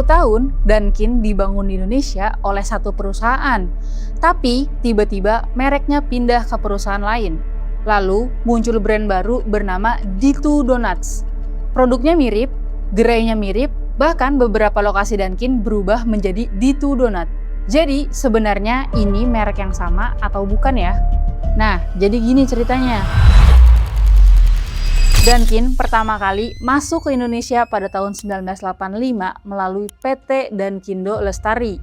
tahun, Dunkin dibangun di Indonesia oleh satu perusahaan. Tapi tiba-tiba mereknya pindah ke perusahaan lain. Lalu muncul brand baru bernama D2 Donuts. Produknya mirip, gerainya mirip, bahkan beberapa lokasi Dunkin berubah menjadi D2 Donut. Jadi sebenarnya ini merek yang sama atau bukan ya? Nah, jadi gini ceritanya. Dunkin pertama kali masuk ke Indonesia pada tahun 1985 melalui PT Dunkindo Lestari.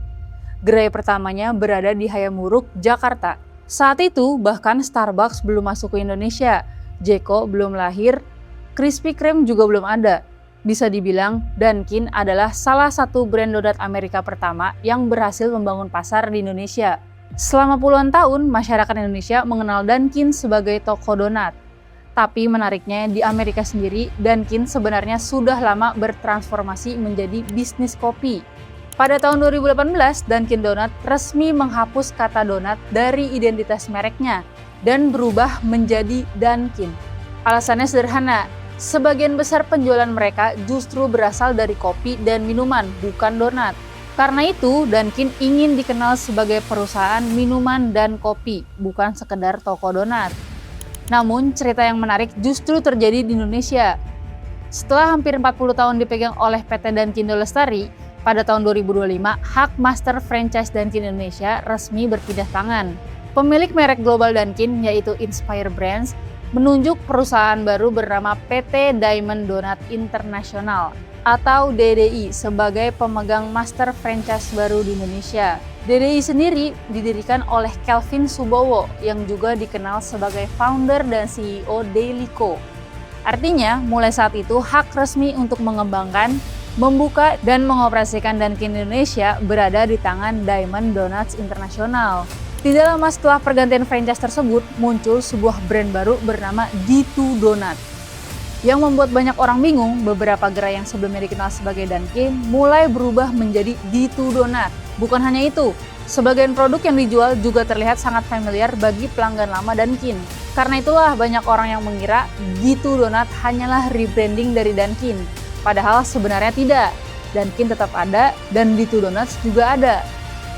Gerai pertamanya berada di Hayamuruk, Jakarta. Saat itu bahkan Starbucks belum masuk ke Indonesia, Jeko belum lahir, Krispy Kreme juga belum ada. Bisa dibilang Dunkin adalah salah satu brand donat Amerika pertama yang berhasil membangun pasar di Indonesia. Selama puluhan tahun, masyarakat Indonesia mengenal Dunkin sebagai toko donat. Tapi menariknya di Amerika sendiri, Dunkin sebenarnya sudah lama bertransformasi menjadi bisnis kopi. Pada tahun 2018, Dunkin Donut resmi menghapus kata donat dari identitas mereknya dan berubah menjadi Dunkin. Alasannya sederhana, sebagian besar penjualan mereka justru berasal dari kopi dan minuman, bukan donat. Karena itu, Dunkin ingin dikenal sebagai perusahaan minuman dan kopi, bukan sekedar toko donat. Namun, cerita yang menarik justru terjadi di Indonesia. Setelah hampir 40 tahun dipegang oleh PT Dunkindo Lestari, pada tahun 2025, hak master franchise Dunkin Indonesia resmi berpindah tangan. Pemilik merek global Dunkin, yaitu Inspire Brands, menunjuk perusahaan baru bernama PT Diamond Donut International atau DDI sebagai pemegang master franchise baru di Indonesia. DDI sendiri didirikan oleh Kelvin Subowo yang juga dikenal sebagai founder dan CEO Dailyco. Artinya, mulai saat itu hak resmi untuk mengembangkan, membuka, dan mengoperasikan Dunkin Indonesia berada di tangan Diamond Donuts International. Tidak lama setelah pergantian franchise tersebut, muncul sebuah brand baru bernama D2 Donut. Yang membuat banyak orang bingung, beberapa gerai yang sebelumnya dikenal sebagai Dunkin mulai berubah menjadi D2 Donut. Bukan hanya itu, sebagian produk yang dijual juga terlihat sangat familiar bagi pelanggan lama Dunkin. Karena itulah banyak orang yang mengira D2 Donut hanyalah rebranding dari Dunkin. Padahal sebenarnya tidak. Dunkin tetap ada dan D2 Donuts juga ada.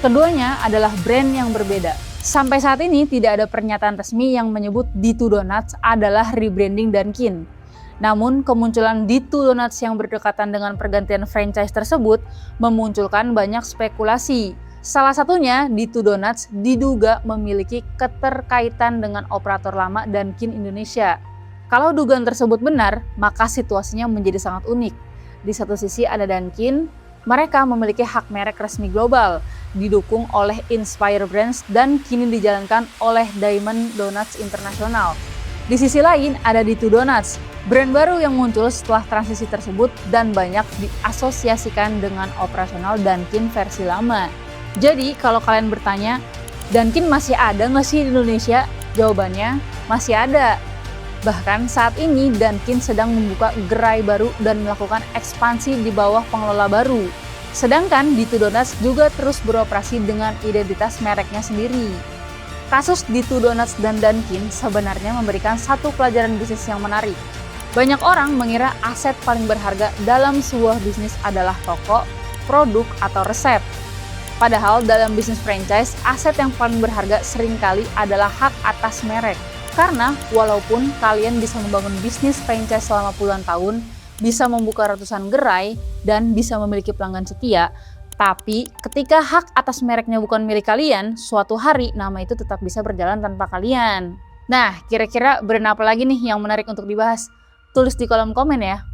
Keduanya adalah brand yang berbeda. Sampai saat ini tidak ada pernyataan resmi yang menyebut D2 Donuts adalah rebranding Dunkin. Namun, kemunculan D2 Donuts yang berdekatan dengan pergantian franchise tersebut memunculkan banyak spekulasi. Salah satunya, D2 Donuts diduga memiliki keterkaitan dengan operator lama Dunkin Indonesia. Kalau dugaan tersebut benar, maka situasinya menjadi sangat unik. Di satu sisi ada Dunkin, mereka memiliki hak merek resmi global, didukung oleh Inspire Brands dan kini dijalankan oleh Diamond Donuts International. Di sisi lain ada D2 Donuts, brand baru yang muncul setelah transisi tersebut dan banyak diasosiasikan dengan operasional Dunkin versi lama. Jadi kalau kalian bertanya, Dunkin masih ada nggak sih di Indonesia? Jawabannya masih ada. Bahkan saat ini Dunkin sedang membuka gerai baru dan melakukan ekspansi di bawah pengelola baru. Sedangkan D2 Donuts juga terus beroperasi dengan identitas mereknya sendiri. Kasus D2 Donuts dan Dunkin sebenarnya memberikan satu pelajaran bisnis yang menarik. Banyak orang mengira aset paling berharga dalam sebuah bisnis adalah toko, produk, atau resep. Padahal dalam bisnis franchise, aset yang paling berharga seringkali adalah hak atas merek. Karena walaupun kalian bisa membangun bisnis franchise selama puluhan tahun, bisa membuka ratusan gerai, dan bisa memiliki pelanggan setia, tapi ketika hak atas mereknya bukan milik kalian, suatu hari nama itu tetap bisa berjalan tanpa kalian. Nah, kira-kira brand apa lagi nih yang menarik untuk dibahas? Tulis di kolom komen ya.